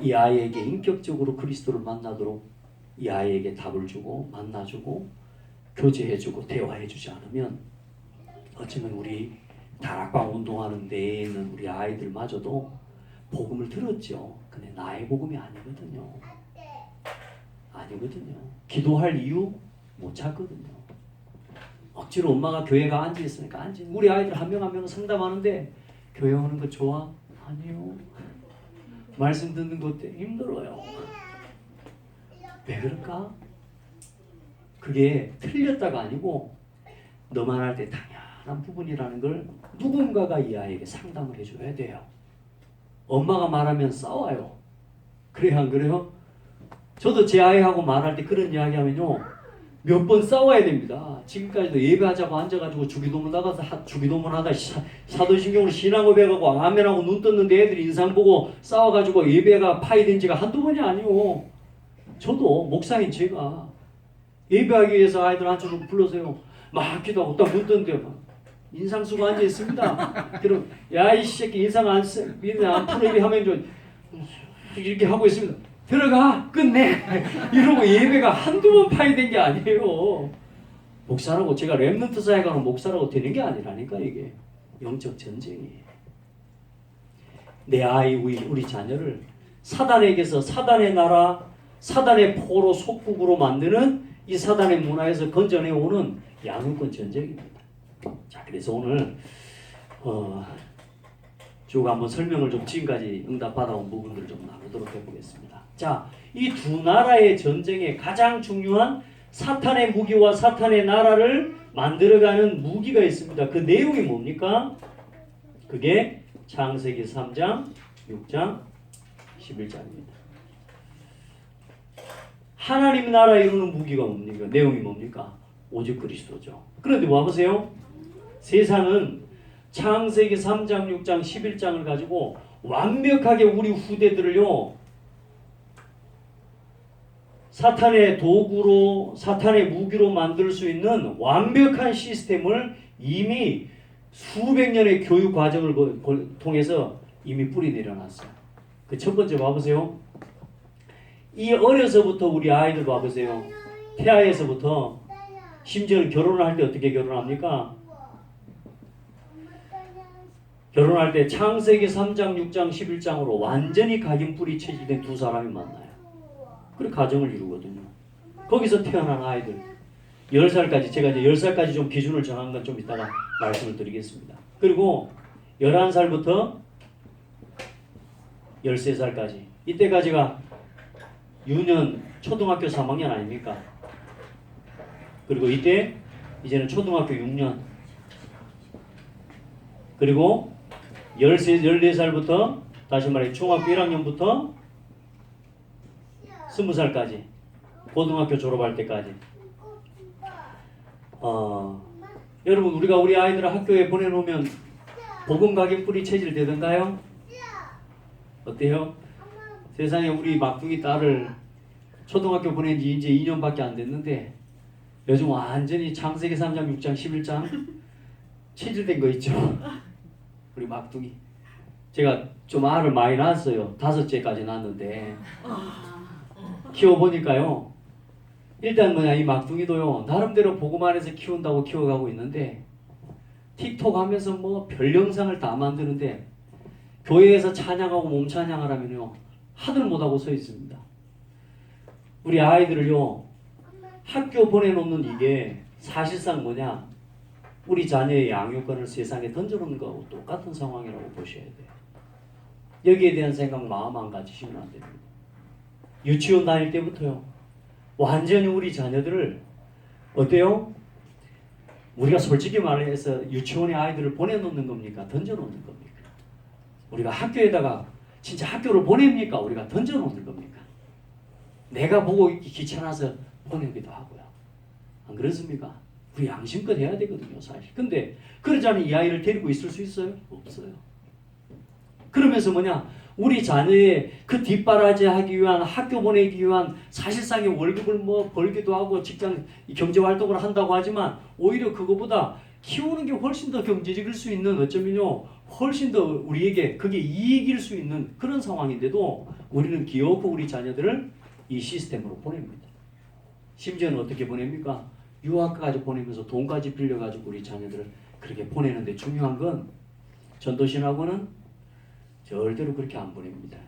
이 아이에게 인격적으로 그리스도를 만나도록 이 아이에게 답을 주고 만나주고 교제해주고 대화해주지 않으면 어쩌면 우리 다락방 운동하는 데에 있는 우리 아이들마저도 복음을 들었죠. 근데 나의 복음이 아니거든요. 아니거든요. 기도할 이유 못 찾거든요. 억지로 엄마가 교회가 앉아있으니까 우리 아이들 한 명 한 명 상담하는데 교회 오는 거 좋아? 아니요. 말씀 듣는 것도 힘들어요. 왜 그럴까? 그게 틀렸다가 아니고 너만 할 때 당연한 부분이라는 걸 누군가가 이 아이에게 상담을 해줘야 돼요. 엄마가 말하면 싸워요. 그래요 안 그래요? 저도 제 아이하고 말할 때 그런 이야기 하면요 몇 번 싸워야 됩니다. 지금까지도 예배하자고 앉아가지고 주기도문 나가서 주기도문 하다 사도신경으로 신앙고 배가고 아멘하고 눈 떴는데 애들이 인상 보고 싸워가지고 예배가 파이된 지가 한두 번이 아니오. 저도 목사인 제가 예배하기 위해서 아이들 한쪽으로 불러서요 막 기도하고 딱 눈 떴는데 인상 쓰고 앉아 있습니다. 그럼 야 이 새끼 인상 안 쓰, 안 풀어 하면 좀 이렇게 하고 있습니다. 들어가 끝내 이러고 예배가 한두 번 파이된 게 아니에요. 목사라고 제가 렘넌트 사회 가는 목사라고 되는 게 아니라니까. 이게 영적 전쟁이에요. 내 아이 우리 자녀를 사단에게서 사단의 나라 사단의 포로 속국으로 만드는 이 사단의 문화에서 건져내오는 양육권 전쟁입니다. 자, 그래서 오늘 쭉 한번 설명을 좀 지금까지 응답 받아온 부분들을 좀 나누도록 해보겠습니다. 자, 이 두 나라의 전쟁에 가장 중요한 사탄의 무기와 사탄의 나라를 만들어가는 무기가 있습니다. 그 내용이 뭡니까? 그게 창세기 3장, 6장, 11장입니다. 하나님 나라 이루는 무기가 뭡니까? 내용이 뭡니까? 오직 그리스도죠. 그런데 와보세요. 세상은 창세기 3장, 6장, 11장을 가지고 완벽하게 우리 후대들을요 사탄의 도구로 사탄의 무기로 만들 수 있는 완벽한 시스템을 이미 수백 년의 교육 과정을 통해서 이미 뿌리 내려놨어요. 그 첫 번째 봐보세요. 이 어려서부터 우리 아이들 봐보세요. 태아에서부터 심지어는 결혼을 할 때 어떻게 결혼합니까? 결혼할 때 창세기 3장, 6장, 11장으로 완전히 각인 뿌리 체질된 두 사람이 만나요. 그리고 가정을 이루거든요. 거기서 태어난 아이들 10살까지 제가 이제 10살까지 좀 기준을 정한 건 좀 이따가 말씀을 드리겠습니다. 그리고 11살부터 13살까지 이때까지가 유년 초등학교 3학년 아닙니까? 그리고 이때 이제는 초등학교 6년 그리고 14살부터 다시 말해 중학교 1학년부터 20살까지 고등학교 졸업할 때까지 여러분 우리가 우리 아이들을 학교에 보내놓으면 복음 가게 뿌리 체질 되던가요? 어때요? 세상에 우리 막둥이 딸을 초등학교 보낸 지 이제 2년밖에 안 됐는데 요즘 완전히 창세기 3장, 6장, 11장 체질된 거 있죠? 우리 막둥이 제가 좀 알을 많이 낳았어요. 5째까지 낳았는데 키워보니까요 일단 이 막둥이도요 나름대로 복음 안에서 키운다고 키워가고 있는데 틱톡 하면서 뭐 별 영상을 다 만드는데 교회에서 찬양하고 몸 찬양을 하면요 하들 못하고 서 있습니다. 우리 아이들을요 학교 보내놓는 이게 사실상 뭐냐 우리 자녀의 양육권을 세상에 던져놓는 거하고 똑같은 상황이라고 보셔야 돼요. 여기에 대한 생각 마음 안 가지시면 안 됩니다. 유치원 다닐 때부터요 완전히 우리 자녀들을 어때요? 우리가 솔직히 말해서 유치원에 아이들을 보내놓는 겁니까? 던져놓는 겁니까? 우리가 학교에다가 진짜 학교를 보냅니까? 우리가 던져놓는 겁니까? 내가 보고 귀찮아서 보내기도 하고요. 안 그렇습니까? 우리 양심껏 해야 되거든요, 사실. 근데 그러지 않으면 이 아이를 데리고 있을 수 있어요? 없어요. 그러면서 뭐냐? 우리 자녀의 그 뒷바라지 하기 위한 학교 보내기 위한 사실상의 월급을 뭐 벌기도 하고 직장 경제활동을 한다고 하지만 오히려 그거보다 키우는 게 훨씬 더 경제적일 수 있는 어쩌면요 훨씬 더 우리에게 그게 이익일 수 있는 그런 상황인데도 우리는 기어코 우리 자녀들을 이 시스템으로 보냅니다. 심지어는 어떻게 보냅니까? 유학까지 보내면서 돈까지 빌려가지고 우리 자녀들을 그렇게 보내는데 중요한 건 전도신학원은 절대로 그렇게 안 보냅니다.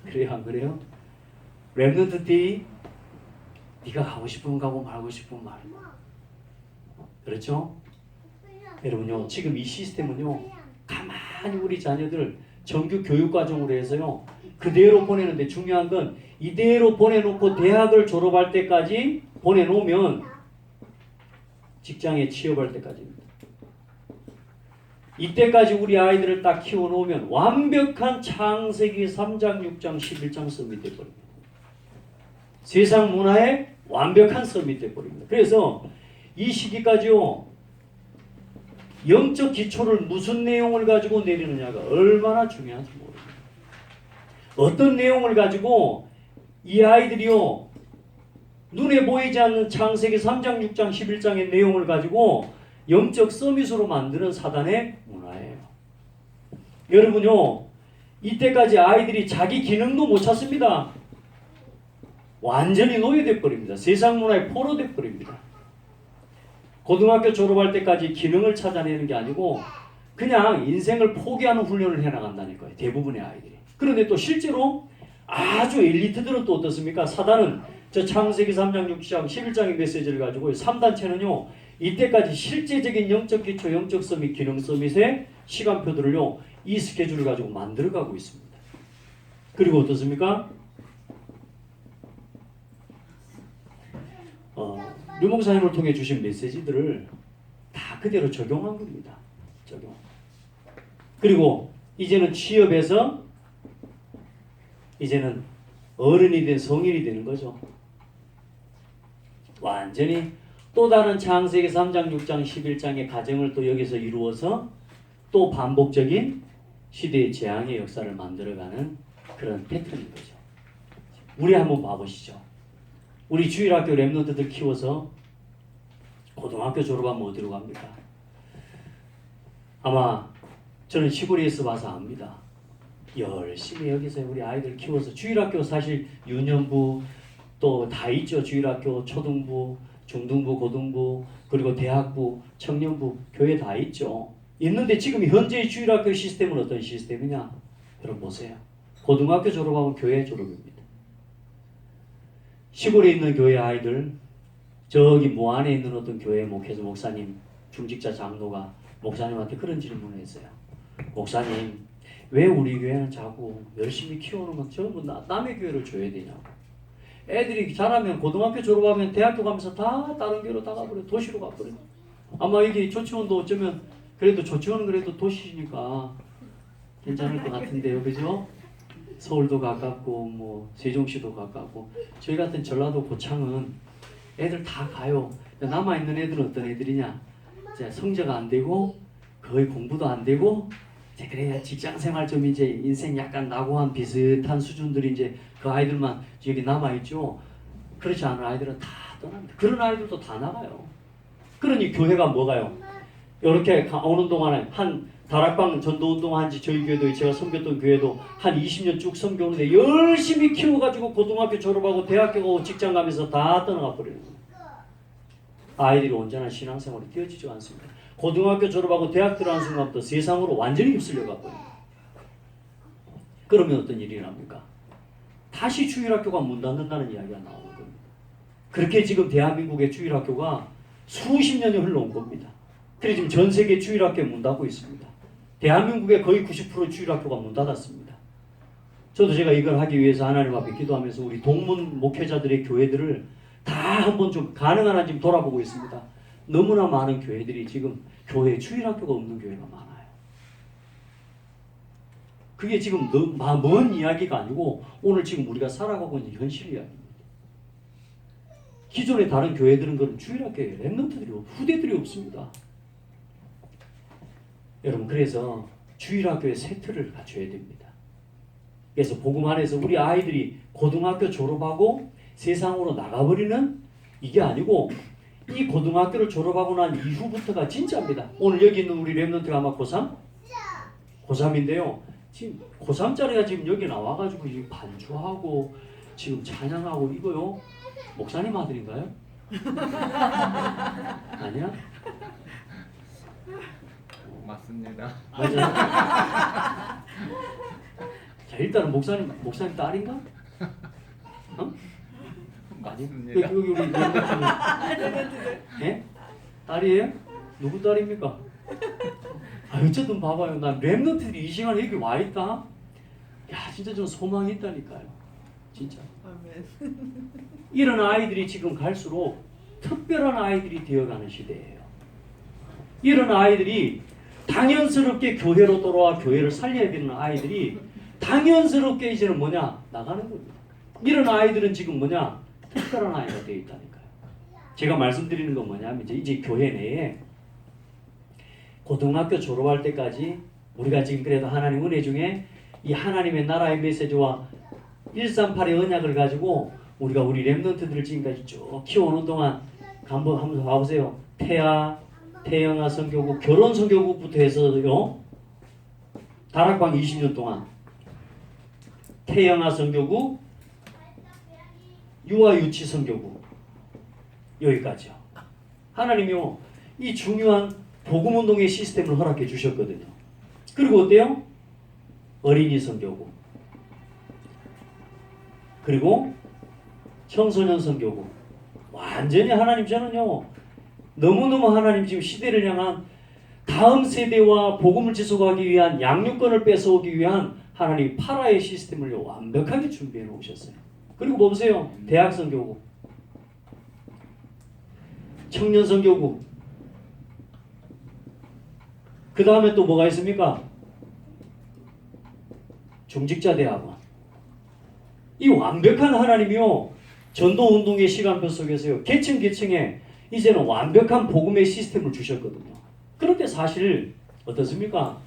그래요? 안 그래요? 랩런트 티 네가 가고 싶으면 가고 말고 싶으면 말. 그렇죠? 여러분요, 지금 이 시스템은요, 가만히 우리 자녀들 정규 교육과정으로 해서요, 그대로 보내는데 중요한 건 이대로 보내놓고 대학을 졸업할 때까지 보내놓으면 직장에 취업할 때까지입니다. 이때까지 우리 아이들을 딱 키워놓으면 완벽한 창세기 3장, 6장, 11장 서밋 돼버립니다. 세상 문화의 완벽한 서밋 돼버립니다. 그래서 이 시기까지요, 영적 기초를 무슨 내용을 가지고 내리느냐가 얼마나 중요한지 모릅니다. 어떤 내용을 가지고 이 아이들이요, 눈에 보이지 않는 창세기 3장, 6장, 11장의 내용을 가지고 영적 서밋으로 만드는 사단의 문화예요. 여러분요, 이때까지 아이들이 자기 기능도 못 찾습니다. 완전히 노예돼 버립니다. 세상 문화에 포로돼 버립니다. 고등학교 졸업할 때까지 기능을 찾아내는 게 아니고 그냥 인생을 포기하는 훈련을 해나간다니까요. 대부분의 아이들이. 그런데 또 실제로 아주 엘리트들은 또 어떻습니까? 사단은 저 창세기 3장, 6장, 11장의 메시지를 가지고 3단체는요. 이때까지 실제적인 영적 기초, 영적 서밋, 기능 서밋의 시간표들을요. 이 스케줄을 가지고 만들어가고 있습니다. 그리고 어떻습니까? 류 목사님을 통해 주신 메시지들을 다 그대로 적용한 겁니다. 적용. 그리고 이제는 취업해서 이제는 어른이 된 성인이 되는 거죠. 완전히 또 다른 창세기 3장, 6장, 11장의 가정을 또 여기서 이루어서 또 반복적인 시대의 재앙의 역사를 만들어가는 그런 패턴인 거죠. 우리 한번 봐보시죠. 우리 주일학교 랩런트들 키워서 고등학교 졸업하면 어디로 갑니까? 아마 저는 시골에서 봐서 압니다. 열심히 여기서 우리 아이들 키워서 주일학교 사실 유년부 또 다 있죠. 주일학교 초등부, 중등부, 고등부 그리고 대학부, 청년부 교회 다 있죠. 있는데 지금 현재의 주일학교 시스템은 어떤 시스템이냐? 여러분 보세요. 고등학교 졸업하면 교회 졸업입니다. 시골에 있는 교회 아이들 저기 모안에 있는 어떤 교회 목회자 목사님 중직자 장로가 목사님한테 그런 질문을 했어요. 목사님 왜 우리 교회는 자꾸 열심히 키우는 건 전부 남의 교회를 줘야 되냐고. 애들이 자라면 고등학교 졸업하면 대학교 가면서 다 다른 교회로 다 가버려. 도시로 가버려. 아마 이게 조치원도 어쩌면 그래도 조치원은 그래도 도시니까 괜찮을 것 같은데요. 그죠? 서울도 가깝고 뭐 세종시도 가깝고 저희 같은 전라도 고창은 애들 다 가요. 남아있는 애들은 어떤 애들이냐? 이제 성적 안 되고 거의 공부도 안 되고 이제 그래야 직장생활 좀 이제 인생 약간 낙오한 비슷한 수준들이 이제 그 아이들만 여기 남아있죠. 그렇지 않은 아이들은 다 떠납니다. 그런 아이들도 다 나가요. 그러니 교회가 뭐가요? 이렇게 오는 동안에 한 다락방 전도운동 한지 저희 교회도 제가 섬겼던 교회도 한 20년 쭉 섬겨오는데 열심히 키워가지고 고등학교 졸업하고 대학교 가고 직장 가면서 다 떠나가 버리는 거예요. 아이들이 온전한 신앙생활이 되어지지 않습니다. 고등학교 졸업하고 대학 들어간 순간부터 세상으로 완전히 휩쓸려 가버려요. 그러면 어떤 일이 납니까? 다시 주일학교가 문 닫는다는 이야기가 나오는 겁니다. 그렇게 지금 대한민국의 주일학교가 수십 년이 흘러온 겁니다. 그래서 지금 전 세계 주일학교에 문 닫고 있습니다. 대한민국의 거의 90% 주일학교가 문 닫았습니다. 저도 제가 이걸 하기 위해서 하나님 앞에 기도하면서 우리 동문 목회자들의 교회들을 다 한번 좀 가능한 한 좀 돌아보고 있습니다. 너무나 많은 교회들이 지금 교회에 주일학교가 없는 교회가 많아요. 그게 지금 먼 이야기가 아니고 오늘 지금 우리가 살아가고 있는 현실 이야기입니다. 기존의 다른 교회들은 그런 주일학교에 랩런트들이 후대들이 없습니다. 여러분 그래서 주일학교의 세트를 갖춰야 됩니다. 그래서 복음 안에서 우리 아이들이 고등학교 졸업하고 세상으로 나가버리는 이게 아니고 이 고등학교를 졸업하고 난 이후부터가 진짜입니다. 오늘 여기 있는 우리 랩런트가 아마 고3? 고3인데요. 지금 고3짜리가 지금 여기 나와가지고 지금 반주하고 지금 찬양하고 이거요. 목사님 아들인가요? 아니야? 맞습니다. 맞아. 자 일단은 목사님 딸인가? 어? 맞습니다. 여기 우리 예? 딸이에요? 누구 딸입니까? 아 어쨌든 봐봐요. 난 랩런트들이 이 시간에 여기 와 있다. 야 진짜 좀 소망이 있다니까요. 진짜. 이런 아이들이 지금 갈수록 특별한 아이들이 되어가는 시대예요. 이런 아이들이 당연스럽게 교회로 돌아와 교회를 살려야 되는 아이들이 당연스럽게 이제는 뭐냐? 나가는 겁니다. 이런 아이들은 지금 뭐냐? 특별한 아이가 되어 있다니까요. 제가 말씀드리는 건 뭐냐면 이제 교회 내에 고등학교 졸업할 때까지 우리가 지금 그래도 하나님 은혜 중에 이 하나님의 나라의 메시지와 138의 언약을 가지고 우리가 우리 랩런트들을 지금까지 쭉 키워오는 동안 한번 봐보세요. 태영아 선교국, 결혼 선교국부터 해서요. 다락방 20년 동안 태영아 선교국, 유아 유치 선교국 여기까지요. 하나님이요. 이 중요한 복음운동의 시스템을 허락해 주셨거든요. 그리고 어때요? 어린이 선교국 그리고 청소년 선교국 완전히 하나님 저는요 너무너무 하나님 지금 시대를 향한 다음 세대와 복음을 지속하기 위한 양육권을 뺏어오기 위한 하나님 파라의 시스템을 완벽하게 준비해 놓으셨어요. 그리고 뭐 보세요. 대학 선교국, 청년 선교국, 그 다음에 또 뭐가 있습니까? 중직자 대학원. 이 완벽한 하나님이요 전도운동의 시간표 속에서요 계층에 이제는 완벽한 복음의 시스템을 주셨거든요. 그런데 사실 어떻습니까?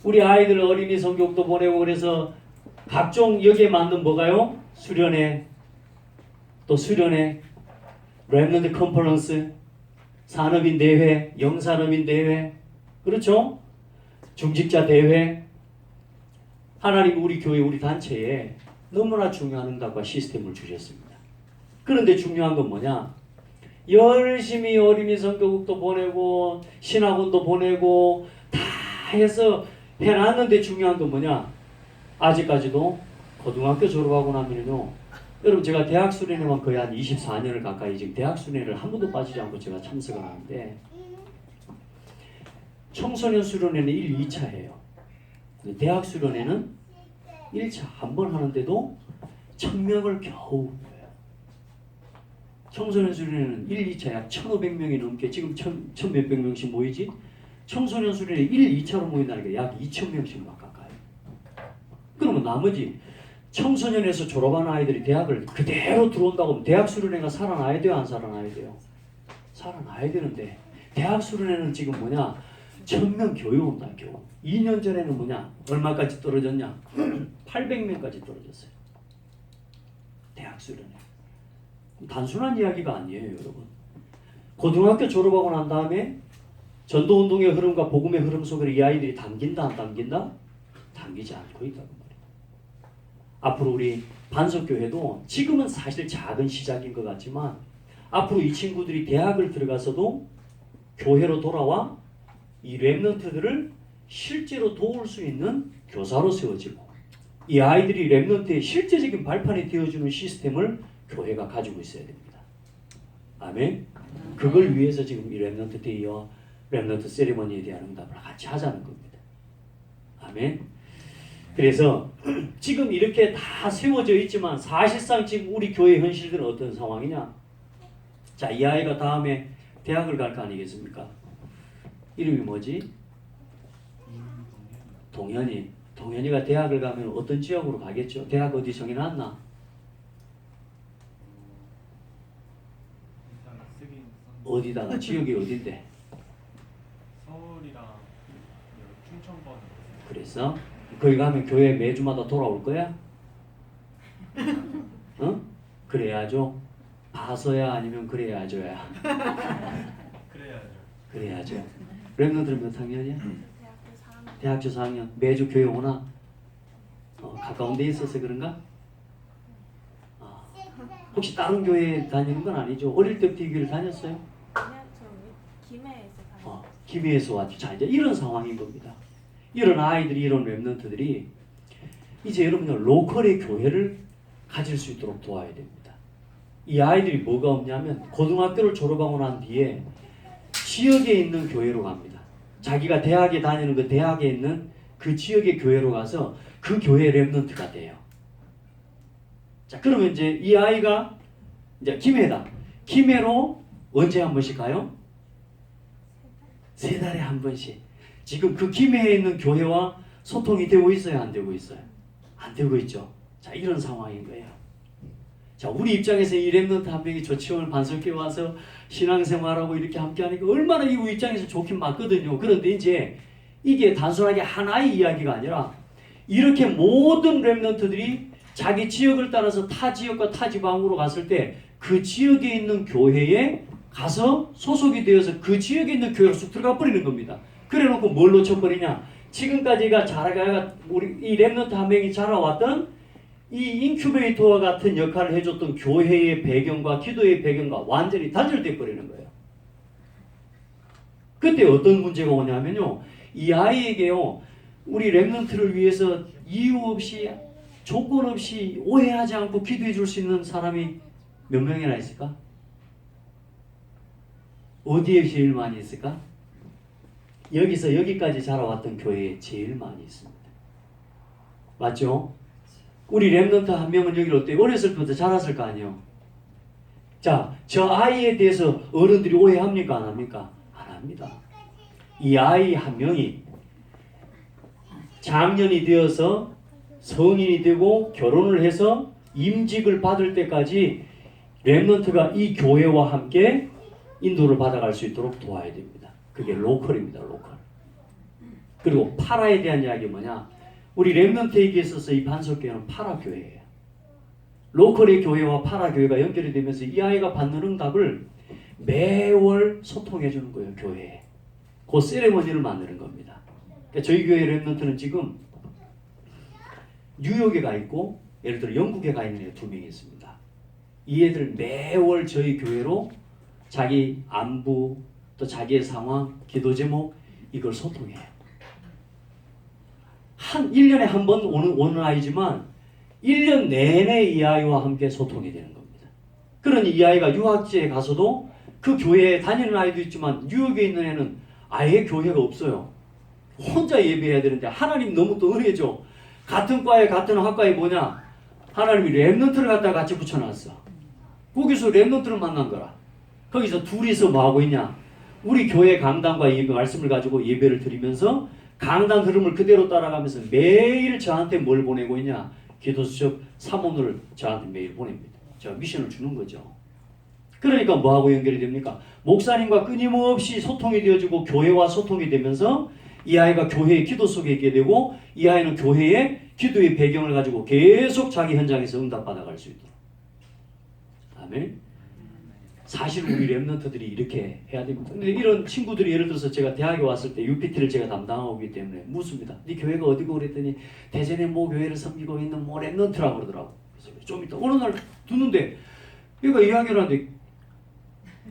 우리 아이들 어린이 성교육도 보내고 그래서 각종 여기에 맞는 뭐가요? 수련회, 또 수련회, 랩런트 컨퍼런스, 산업인 대회, 영산업인 대회, 그렇죠? 중직자 대회. 하나님 우리 교회 우리 단체에 너무나 중요한 응답과 시스템을 주셨습니다. 그런데 중요한 건 뭐냐? 열심히 어린이 성교국도 보내고 신학원도 보내고 다 해서 해놨는데 중요한 건 뭐냐? 아직까지도 고등학교 졸업하고 나면요. 여러분 제가 대학 수련회만 거의 한 24년을 가까이 지금 대학 수련회를 한 번도 빠지지 않고 제가 참석을 하는데 청소년 수련회는 1, 2차예요. 대학 수련회는 1차 한 번 하는데도 1000명을 겨우 모여요. 청소년 수련회는 1, 2차 약 1500명이 넘게 지금 1000 몇백 명씩 모이지 청소년 수련회 1, 2차로 모인다는 게 약 2000명씩 막 가까이. 그러면 나머지 청소년에서 졸업한 아이들이 대학을 그대로 들어온다고 하면 대학 수련회가 살아나야 돼요? 안 살아나야 돼요? 살아나야 되는데 대학 수련회는 지금 뭐냐 1000명 교육 온다 교육. 2년 전에는 뭐냐 얼마까지 떨어졌냐 800명까지 떨어졌어요. 대학 수련회. 단순한 이야기가 아니에요 여러분. 고등학교 졸업하고 난 다음에 전도운동의 흐름과 복음의 흐름 속에 이 아이들이 담긴다 안 담긴다? 담기지 않고 있다고 말이에요. 앞으로 우리 반석교회도 지금은 사실 작은 시작인 것 같지만 앞으로 이 친구들이 대학을 들어가서도 교회로 돌아와 이 랩런트들을 실제로 도울 수 있는 교사로 세워지고 이 아이들이 랩런트의 실제적인 발판이 되어주는 시스템을 교회가 가지고 있어야 됩니다. 아멘. 그걸 위해서 지금 이 랩런트 데이와 랩런트 세리머니에 대한 응답을 같이 하자는 겁니다. 아멘. 그래서 지금 이렇게 다 세워져 있지만 사실상 지금 우리 교회 현실들은 어떤 상황이냐? 자, 이 아이가 다음에 대학을 갈 거 아니겠습니까? 이름이 뭐지? 동현이. 동현이가 대학을 가면 어떤 지역으로 가겠죠? 대학 어디 정해놨나? 어디다가 지역이 어딘데? 서울이랑 충청권. 그래서 거기 가면 교회 매주마다 돌아올 거야? 어? 그래야죠. 봐서야 아니면 그래야죠야. 그래야죠. 그래야죠. 랩런들 몇 학년이야? 대학교 4학년. 대학교 4학년 매주 교회 오나? 가까운 데 있어서 그런가? 혹시 다른 교회 다니는 건 아니죠? 어릴 때부터 이 교회를 다녔어요? 그냥 저 김해에서 다녔어요. 김해에서 왔죠. 자, 이제 이런 상황인 겁니다. 이런 아이들이, 이런 랩런트들이 이제 여러분들 로컬의 교회를 가질 수 있도록 도와야 됩니다. 이 아이들이 뭐가 없냐면 고등학교를 졸업하고 난 뒤에 지역에 있는 교회로 갑니다. 자기가 대학에 다니는 그 대학에 있는 그 지역의 교회로 가서 그 교회 랩런트가 돼요. 자, 그러면 이제 이 아이가 이제 김해다. 김해로 언제 한 번씩 가요? 3달에 한 번씩. 지금 그 김해에 있는 교회와 소통이 되고 있어요? 안 되고 있어요? 안 되고 있죠. 자, 이런 상황인 거예요. 자, 우리 입장에서 이 랩런트 한 명이 조치원을 반석교회 와서 신앙생활하고 이렇게 함께 하니까 얼마나 이 입장에서 좋긴 맞거든요. 그런데 이제 이게 단순하게 하나의 이야기가 아니라 이렇게 모든 랩런트들이 자기 지역을 따라서 타 지역과 타 지방으로 갔을 때 그 지역에 있는 교회에 가서 소속이 되어서 그 지역에 있는 교회로 쑥 들어가 버리는 겁니다. 그래 놓고 뭘 놓쳐버리냐? 지금까지가 자라가 우리 이 랩런트 한 명이 자라왔던 이 인큐베이터와 같은 역할을 해줬던 교회의 배경과 기도의 배경과 완전히 단절돼 버리는 거예요. 그때 어떤 문제가 오냐면요, 이 아이에게요, 우리 랩런트를 위해서 이유 없이 조건 없이 오해하지 않고 기도해 줄 수 있는 사람이 몇 명이나 있을까? 어디에 제일 많이 있을까? 여기서 여기까지 자라왔던 교회에 제일 많이 있습니다. 맞죠? 우리 랩런트 한 명은 여기를 어때요? 어렸을 때부터 자랐을 거 아니에요? 자, 저 아이에 대해서 어른들이 오해합니까? 안 합니까? 안 합니다. 이 아이 한 명이 장년이 되어서 성인이 되고 결혼을 해서 임직을 받을 때까지 랩런트가 이 교회와 함께 인도를 받아갈 수 있도록 도와야 됩니다. 그게 로컬입니다. 로컬. 그리고 파라에 대한 이야기 뭐냐? 우리 랩런트에게 있어서 이 반석교회는 파라교회예요. 로컬의 교회와 파라교회가 연결이 되면서 이 아이가 받는 응답을 매월 소통해 주는 거예요. 교회에. 그 세레머니를 만드는 겁니다. 그러니까 저희 교회 랩런트는 지금 뉴욕에 가 있고 예를 들어 영국에 가 있는 애 2명이 있습니다. 이 애들 매월 저희 교회로 자기 안부 또 자기의 상황, 기도 제목 이걸 소통해요. 1년에 한 번 오는 아이지만 1년 내내 이 아이와 함께 소통이 되는 겁니다. 그러니 이 아이가 유학지에 가서도 그 교회에 다니는 아이도 있지만 뉴욕에 있는 애는 아예 교회가 없어요. 혼자 예배해야 되는데 하나님 너무 또 은혜죠. 같은 과에 같은 학과에 뭐냐? 하나님이 랩런트를 갖다 같이 붙여놨어. 거기서 랩런트를 만난 거라. 거기서 둘이서 뭐 하고 있냐? 우리 교회 강단과 예배 말씀을 가지고 예배를 드리면서 강단 흐름을 그대로 따라가면서 매일 저한테 뭘 보내고 있냐? 기도 수첩 3원을 저한테 매일 보냅니다. 제가 미션을 주는 거죠. 그러니까 뭐하고 연결이 됩니까? 목사님과 끊임없이 소통이 되어지고 교회와 소통이 되면서 이 아이가 교회의 기도 속에 있게 되고 이 아이는 교회의 기도의 배경을 가지고 계속 자기 현장에서 응답받아갈 수 있도록. 아멘. 사실 우리 랩런트들이 이렇게 해야 됩니다. 근데 이런 친구들이 예를 들어서 제가 대학에 왔을 때 UPT를 제가 담당하고 있기 때문에 묻습니다. 네 교회가 어디고 그랬더니 대전의 모 교회를 섬기고 있는 모 랩런트라고 그러더라고. 그래서 좀 이따 어느 날 듣는데 얘가 이야기를 하는데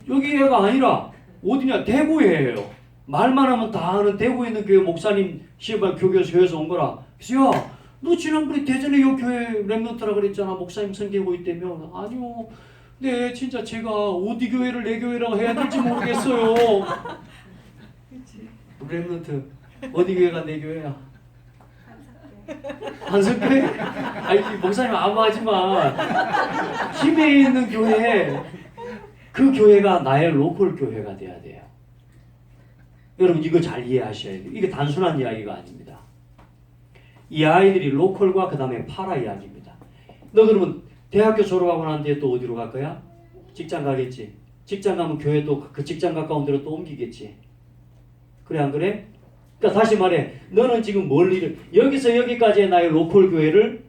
여기 애가 아니라 어디냐 대구예요. 말만 하면 다 아는 대구에 있는 교회 목사님 시발 교회에서 온 거라. 그래서 야, 너 지난번에 대전에 요 교회 랩런트라 그랬잖아. 목사님 섬기고 있다며. 아니요. 네, 진짜 제가 어디 교회를 내 교회라고 해야 될지 모르겠어요. 랩런트 어디 교회가 내 교회야? 한석교회? 아니 목사님 아무 하지 마. 김해에 있는 교회 그 교회가 나의 로컬 교회가 돼야 돼요. 여러분 이거 잘 이해하셔야 돼요. 이게 단순한 이야기가 아닙니다. 이 아이들이 로컬과 그 다음에 파라 이야기입니다. 너 그러면 대학교 졸업하고 난 뒤에 또 어디로 갈 거야? 직장 가겠지. 직장 가면 교회 또 그 직장 가까운 데로 또 옮기겠지. 그래 안 그래? 그러니까 다시 말해 너는 지금 멀리 여기서 여기까지의 나의 로컬 교회를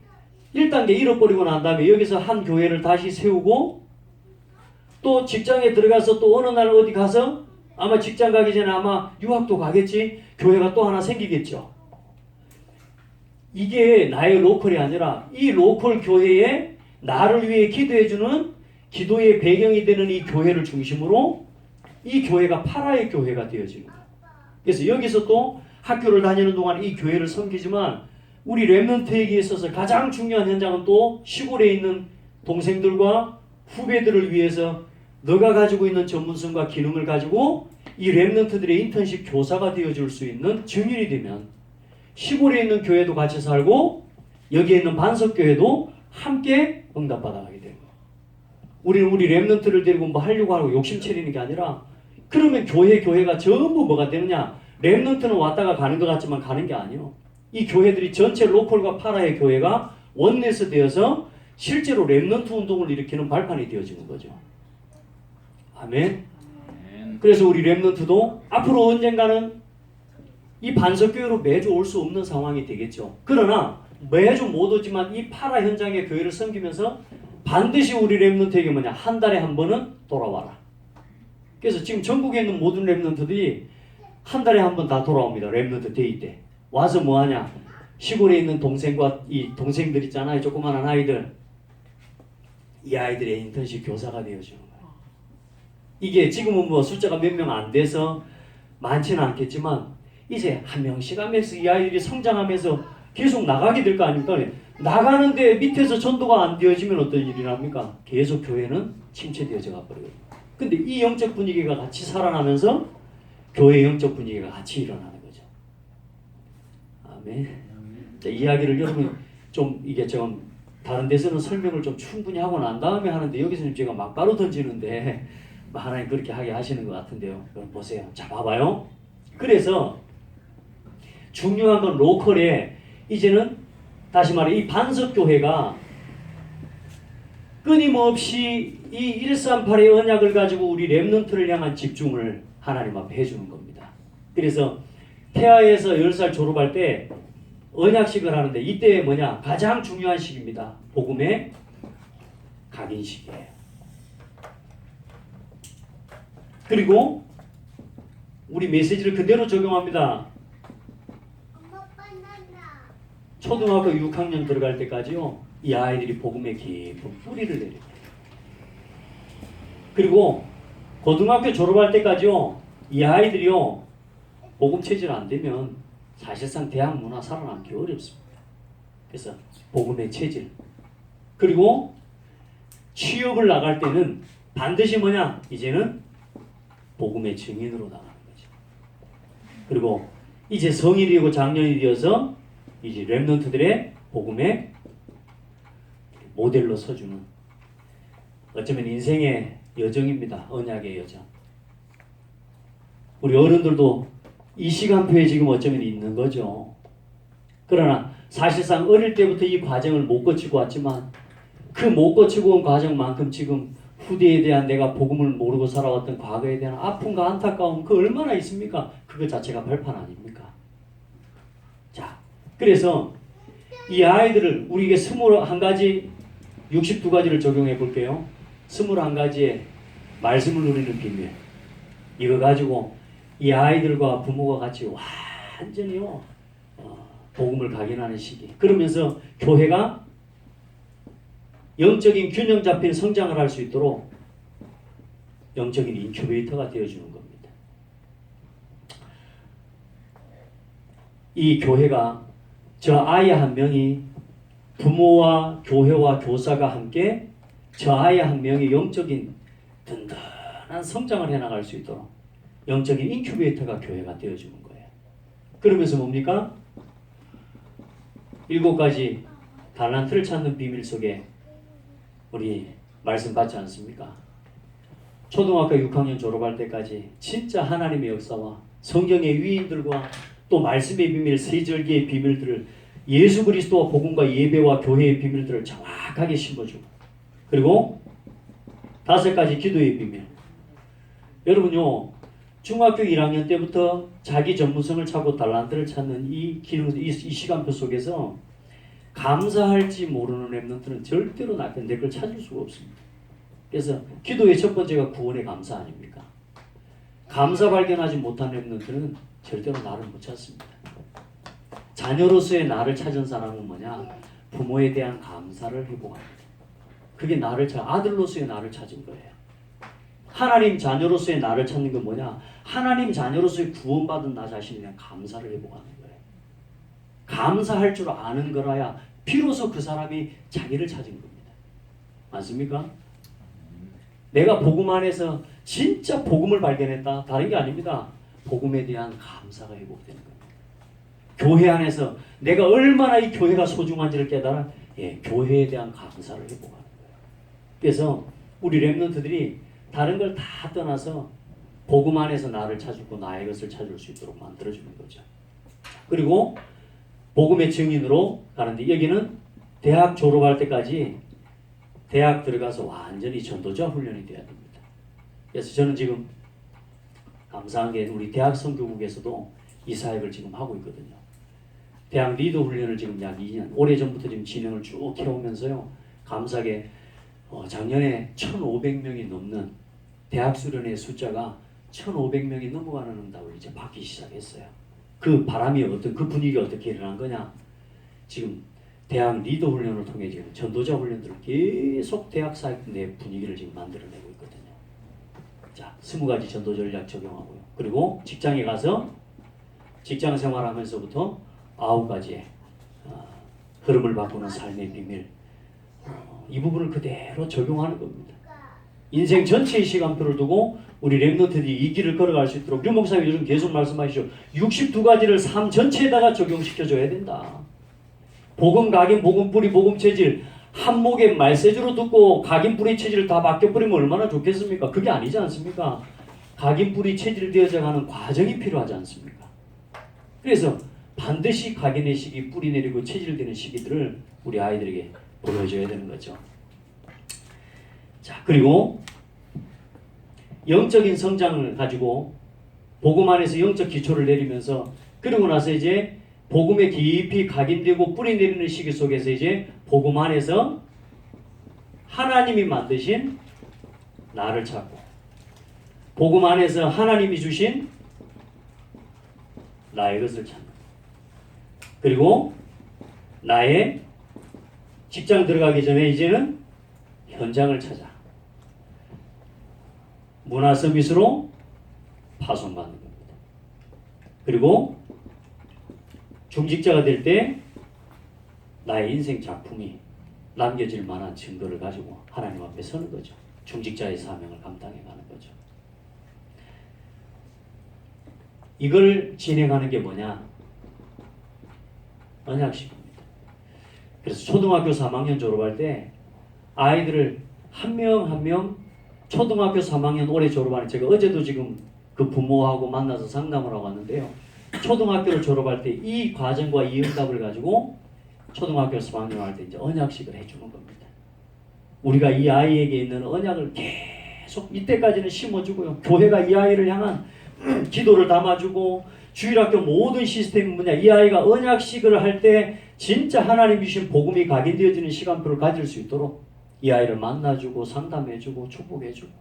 1단계 잃어버리고 난 다음에 여기서 한 교회를 다시 세우고 또 직장에 들어가서 또 어느 날 어디 가서 아마 직장 가기 전에 아마 유학도 가겠지. 교회가 또 하나 생기겠죠. 이게 나의 로컬이 아니라 이 로컬 교회에 나를 위해 기도해주는 기도의 배경이 되는 이 교회를 중심으로 이 교회가 파라의 교회가 되어지는 거예요. 그래서 여기서 또 학교를 다니는 동안 이 교회를 섬기지만 우리 렘넌트에게 있어서 가장 중요한 현장은 또 시골에 있는 동생들과 후배들을 위해서 너가 가지고 있는 전문성과 기능을 가지고 이 렘넌트들의 인턴십 교사가 되어줄 수 있는 증인이 되면 시골에 있는 교회도 같이 살고 여기에 있는 반석교회도 함께 응답받아가게 되는 거예요. 우리는 우리 렘넌트를 데리고 뭐 하려고 하고 욕심 차리는 게 아니라 그러면 교회가 전부 뭐가 되느냐? 렘넌트는 왔다가 가는 것 같지만 가는 게 아니에요. 이 교회들이 전체 로컬과 파라의 교회가 원내스 되어서 실제로 렘넌트 운동을 일으키는 발판이 되어지는 거죠. 아멘. 그래서 우리 렘넌트도 앞으로 언젠가는 이 반석교회로 매주 올 수 없는 상황이 되겠죠. 그러나 매주 못 오지만 이 파라 현장의 교회를 섬기면서 반드시 우리 렘넌트에게 뭐냐? 한 달에 한 번은 돌아와라. 그래서 지금 전국에 있는 모든 렘넌트들이 한 달에 한 번 다 돌아옵니다. 렘넌트 데이 때. 와서 뭐 하냐? 시골에 있는 동생과 이 동생들 있잖아요. 조그마한 아이들. 이 아이들의 인턴십 교사가 되어주는 거예요. 이게 지금은 뭐 숫자가 몇 명 안 돼서 많지는 않겠지만 이제 한 명씩 이 아이들이 성장하면서 계속 나가게 될 거 아닙니까? 나가는데 밑에서 전도가 안 되어지면 어떤 일이 납니까? 계속 교회는 침체되어져 가버려요. 근데 이 영적 분위기가 같이 살아나면서 교회 영적 분위기가 같이 일어나는 거죠. 아멘. 자, 이야기를 여러분 좀 이게 좀 다른 데서는 설명을 좀 충분히 하고 난 다음에 하는데 여기서는 제가 막바로 던지는데 하나님 그렇게 하게 하시는 것 같은데요. 여러분 보세요. 자, 봐봐요. 그래서 중요한 건 로컬에 이제는 다시 말해 이 반석교회가 끊임없이 이 138의 언약을 가지고 우리 렘넌트를 향한 집중을 하나님 앞에 해주는 겁니다. 그래서 태아에서 10살 졸업할 때 언약식을 하는데 이때 뭐냐? 가장 중요한 시기입니다. 복음의 각인 시기예요. 그리고 우리 메시지를 그대로 적용합니다. 초등학교 6학년 들어갈 때까지요. 이 아이들이 복음의 깊은 뿌리를 내립니다. 그리고 고등학교 졸업할 때까지요. 이 아이들이요. 복음 체질 안 되면 사실상 대학 문화 살아남기 어렵습니다. 그래서 복음의 체질. 그리고 취업을 나갈 때는 반드시 뭐냐? 이제는 복음의 증인으로 나가는 거죠. 그리고 이제 성인이 되고 장년이 되어서 이제 렘넌트들의 복음의 모델로 서주는 어쩌면 인생의 여정입니다. 언약의 여정. 우리 어른들도 이 시간표에 지금 어쩌면 있는 거죠. 그러나 사실상 어릴 때부터 이 과정을 못 거치고 왔지만 그 못 거치고 온 과정만큼 지금 후대에 대한 내가 복음을 모르고 살아왔던 과거에 대한 아픔과 안타까움 그 얼마나 있습니까? 그거 자체가 발판 아닙니까? 자, 그래서 이 아이들을 우리에게 21가지 62가지를 적용해 볼게요. 21가지의 말씀을 누리는 비밀. 이거 가지고 이 아이들과 부모가 같이 완전히요 복음을 각인하는 시기. 그러면서 교회가 영적인 균형 잡힌 성장을 할 수 있도록 영적인 인큐베이터가 되어주는 겁니다. 이 교회가 저 아이 한 명이 부모와 교회와 교사가 함께 저 아이 한 명이 영적인 든든한 성장을 해나갈 수 있도록 영적인 인큐베이터가 교회가 되어주는 거예요. 그러면서 뭡니까? 7가지 달란트를 찾는 비밀 속에 우리 말씀 받지 않습니까? 초등학교 6학년 졸업할 때까지 진짜 하나님의 역사와 성경의 위인들과 또 말씀의 비밀, 세절기의 비밀들을 예수 그리스도와 복음과 예배와 교회의 비밀들을 정확하게 심어주고 그리고 5가지 기도의 비밀. 여러분요 중학교 1학년 때부터 자기 전문성을 찾고 달란트를 찾는 이 시간표 속에서 감사할지 모르는 렘넌트는 절대로 내 걸 찾을 수가 없습니다. 그래서 기도의 첫 번째가 구원의 감사 아닙니까? 감사 발견하지 못한 렘넌트는 절대로 나를 못 찾습니다. 자녀로서의 나를 찾은 사람은 뭐냐? 부모에 대한 감사를 회복합니다. 그게 아들로서의 나를 찾은 거예요. 하나님 자녀로서의 나를 찾는 건 뭐냐? 하나님 자녀로서의 구원받은 나 자신에 대한 감사를 회복하는 거예요. 감사할 줄 아는 거라야 비로소 그 사람이 자기를 찾은 겁니다. 맞습니까? 내가 복음 안에서 진짜 복음을 발견했다. 다른 게 아닙니다. 복음에 대한 감사가 회복되는 겁니다. 교회 안에서 내가 얼마나 이 교회가 소중한지를 깨달아 교회에 대한 감사를 회복하는 거예요. 그래서 우리 렘넌트들이 다른 걸 다 떠나서 복음 안에서 나를 찾고 나의 것을 찾을 수 있도록 만들어주는 거죠. 그리고 복음의 증인으로 가는데 여기는 대학 졸업할 때까지 대학 들어가서 완전히 전도자 훈련이 돼야 됩니다. 그래서 저는 지금 감사한 게 우리 대학 선교국에서도 이 사역을 지금 하고 있거든요. 대학 리더 훈련을 지금 약 2년, 오래전부터 지금 진행을 쭉 해오면서요. 감사하게 작년에 1,500명이 넘는 대학 수련의 숫자가 1,500명이 넘어가는 응답을 이제 받기 시작했어요. 그 바람이 그 분위기가 어떻게 일어난 거냐? 지금 대학 리더 훈련을 통해 지금 전도자 훈련들을 계속 대학 사역 내 분위기를 지금 만들어내고 있거든요. 자, 20가지 전도 전략 적용하고요. 그리고 직장에 가서 직장 생활하면서부터 9가지의 흐름을 바꾸는 삶의 비밀, 이 부분을 그대로 적용하는 겁니다. 인생 전체의 시간표를 두고 우리 렘넌트들이 이 길을 걸어갈 수 있도록 류 목사님 요즘 계속 말씀하시죠. 62가지를 삶 전체에다가 적용시켜줘야 된다. 복음, 각인, 복음, 뿌리, 복음, 체질 한 목의 말세주로 듣고 각인, 뿌리, 체질을 다 바뀌어버리면 얼마나 좋겠습니까? 그게 아니지 않습니까? 각인, 뿌리, 체질 되어져가는 과정이 필요하지 않습니까? 그래서 반드시 각인의 시기, 뿌리 내리고 체질되는 시기들을 우리 아이들에게 보여줘야 되는 거죠. 자, 그리고 영적인 성장을 가지고 복음 안에서 영적 기초를 내리면서 그러고 나서 이제 복음에 깊이 각인되고 뿌리 내리는 시기 속에서 이제 복음 안에서 하나님이 만드신 나를 찾고 복음 안에서 하나님이 주신 나의 것을 찾는 그리고 나의 직장 들어가기 전에 이제는 현장을 찾아 문화 서비스로 파송받는 겁니다. 그리고 중직자가 될 때 나의 인생 작품이 남겨질 만한 증거를 가지고 하나님 앞에 서는 거죠. 중직자의 사명을 감당해 가는 거죠. 이걸 진행하는 게 뭐냐? 언약식입니다. 그래서 초등학교 3학년 졸업할 때 아이들을 한 명 한 명 초등학교 3학년 올해 졸업하는 제가 어제도 지금 그 부모하고 만나서 상담을 하고 왔는데요. 초등학교를 졸업할 때 이 과정과 이 응답을 가지고 초등학교 3학년 할 때 이제 언약식을 해주는 겁니다. 우리가 이 아이에게 있는 언약을 계속 이때까지는 심어주고요. 교회가 이 아이를 향한 기도를 담아주고 주일학교 모든 시스템이 뭐냐 이 아이가 언약식을 할 때 진짜 하나님 주신 복음이 각인되어지는 시간표를 가질 수 있도록 이 아이를 만나주고 상담해주고 축복해주고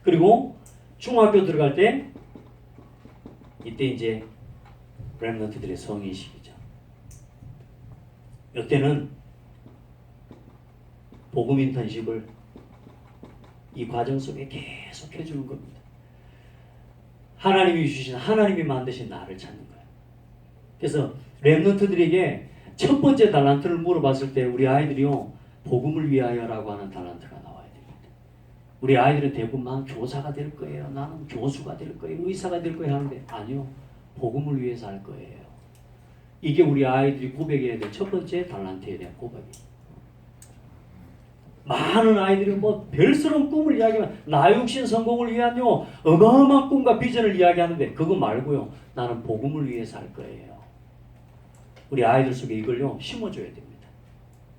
그리고 중학교 들어갈 때 이때 이제 렘넌트들의 성인식이죠. 이때는 복음 인턴십을 이 과정 속에 계속 해주는 겁니다. 하나님이 주신 하나님이 만드신 나를 찾는 거예요. 그래서 렘넌트들에게 첫 번째 달란트를 물어봤을 때 우리 아이들이요 복음을 위하여라고 하는 달란트가 나와야 됩니다. 우리 아이들은 대부분 난 교사가 될 거예요. 나는 교수가 될 거예요. 의사가 될 거예요 하는데 아니요. 복음을 위해서 할 거예요. 이게 우리 아이들이 고백해야 될 첫 번째 달란트에 대한 고백이에요. 많은 아이들이 뭐 별스러운 꿈을 이야기하면 나 육신 성공을 위한요 어마어마한 꿈과 비전을 이야기하는데 그거 말고요 나는 복음을 위해서 할 거예요. 우리 아이들 속에 이걸요 심어줘야 됩니다.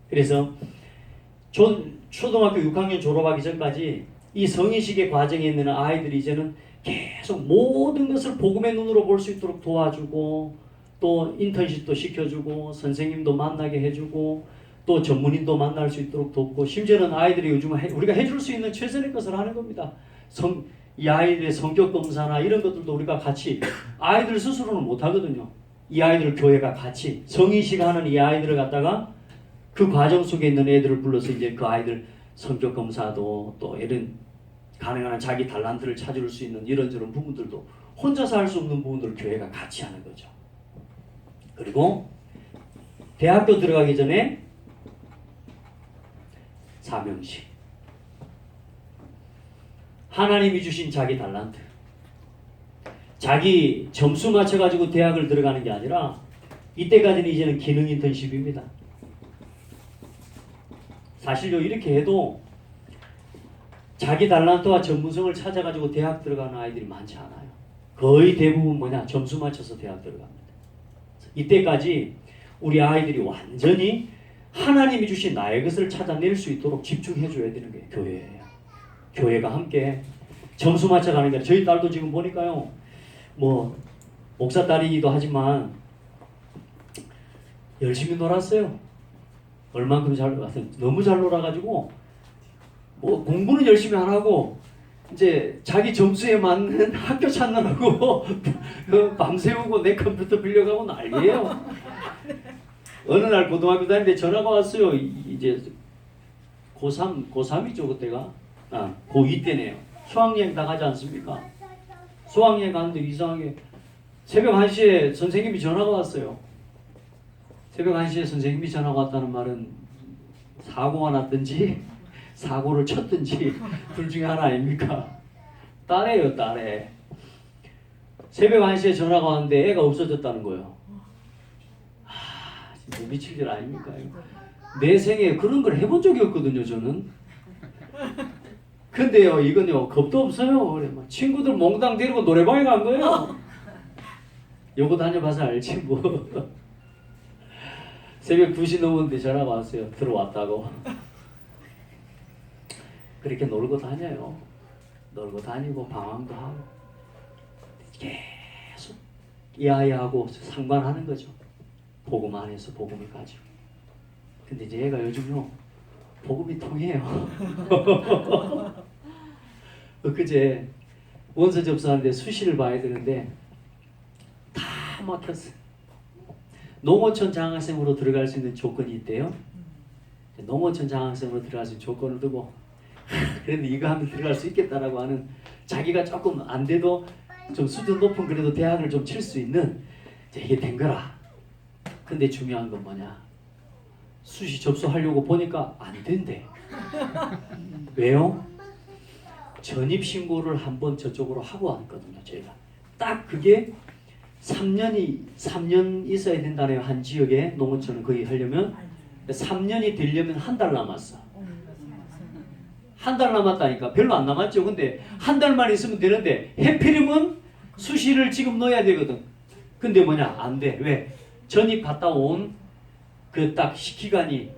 그래서 초등학교 6학년 졸업하기 전까지 이 성인식의 과정에 있는 아이들이 이제는 계속 모든 것을 복음의 눈으로 볼 수 있도록 도와주고 또 인턴십도 시켜주고 선생님도 만나게 해주고 또 전문인도 만날 수 있도록 돕고 심지어는 아이들이 요즘 우리가 해줄 수 있는 최선의 것을 하는 겁니다. 이 아이들의 성격 검사나 이런 것들도 우리가 같이 아이들 스스로는 못하거든요. 이 아이들을 교회가 같이 성인식 하는 이 아이들을 갖다가 그 과정 속에 있는 애들을 불러서 이제 그 아이들 성격 검사도 또 이런 가능한 한 자기 달란트를 찾을 수 있는 이런저런 부분들도 혼자서 할 수 없는 부분들을 교회가 같이 하는 거죠. 그리고 대학교 들어가기 전에 사명식. 하나님이 주신 자기 달란트. 자기 점수 맞춰가지고 대학을 들어가는 게 아니라 이때까지는 이제는 기능 인턴십입니다. 사실요 이렇게 해도 자기 달란트와 전문성을 찾아가지고 대학 들어가는 아이들이 많지 않아요. 거의 대부분 뭐냐 점수 맞춰서 대학 들어갑니다. 이때까지 우리 아이들이 완전히 하나님이 주신 나의 것을 찾아낼 수 있도록 집중해 줘야 되는 게 교회예요. 교회가 함께 점수 맞춰가는 게 아니라 저희 딸도 지금 보니까요 뭐 목사 딸이기도 하지만 열심히 놀았어요. 얼만큼 잘 놀았어요. 너무 잘 놀아가지고 뭐 공부는 열심히 안 하고 이제 자기 점수에 맞는 학교 찾느라고 밤새우고 내 컴퓨터 빌려가고 난리예요. 어느 날 고등학교 다니는데 전화가 왔어요. 이제 고3이죠 그때가. 고2 때네요. 수학여행 다 가지 않습니까? 수학여행 가는데 이상하게 새벽 1시에 선생님이 전화가 왔어요. 새벽 1시에 선생님이 전화가 왔다는 말은 사고가 났든지 사고를 쳤든지 둘 중에 하나 아닙니까? 딸애요 딸애. 새벽 1시에 전화가 왔는데 애가 없어졌다는 거예요. 진짜 미칠 일 아닙니까? 내 생에 그런 걸 해본 적이 없거든요 저는. 근데요 이건요 겁도 없어요. 그래 막 친구들 몽당 데리고 노래방에 간 거예요. 요거 다녀봐서 알지 뭐. 새벽 2시 넘었는데 전화가 왔어요. 들어왔다고. 그렇게 놀고 다녀요. 놀고 다니고 방황도 하고 계속 이 아이하고 상관하는 거죠. 복음 안에서 복음을 가지고. 근데 이제 얘가 요즘요 복음이 통해요. 그제 원서 접수하는데 수시를 봐야 되는데 다 막혔어요. 농어촌 장학생으로 들어갈 수 있는 조건이 있대요. 농어촌 장학생으로 들어갈 수 있는 조건을 두고 그래도 이거 하면 들어갈 수 있겠다라고 하는 자기가 조금 안 돼도 좀 수준 높은 그래도 대학을 좀 칠 수 있는 이게 된 거라. 근데 중요한 건 뭐냐? 수시 접수하려고 보니까 안 된대. 왜요? 전입신고를 한번 저쪽으로 하고 왔거든요. 제가 딱 그게 3년 있어야 된다네요. 한 지역에 농어촌은 거기 하려면 3년이 되려면 한 달 남았어. 한 달 남았다니까. 별로 안 남았죠. 근데 한 달만 있으면 되는데 해필이면 수시를 지금 넣어야 되거든. 근데 뭐냐 안 돼. 왜? 전입 갔다 온 그 딱 기간이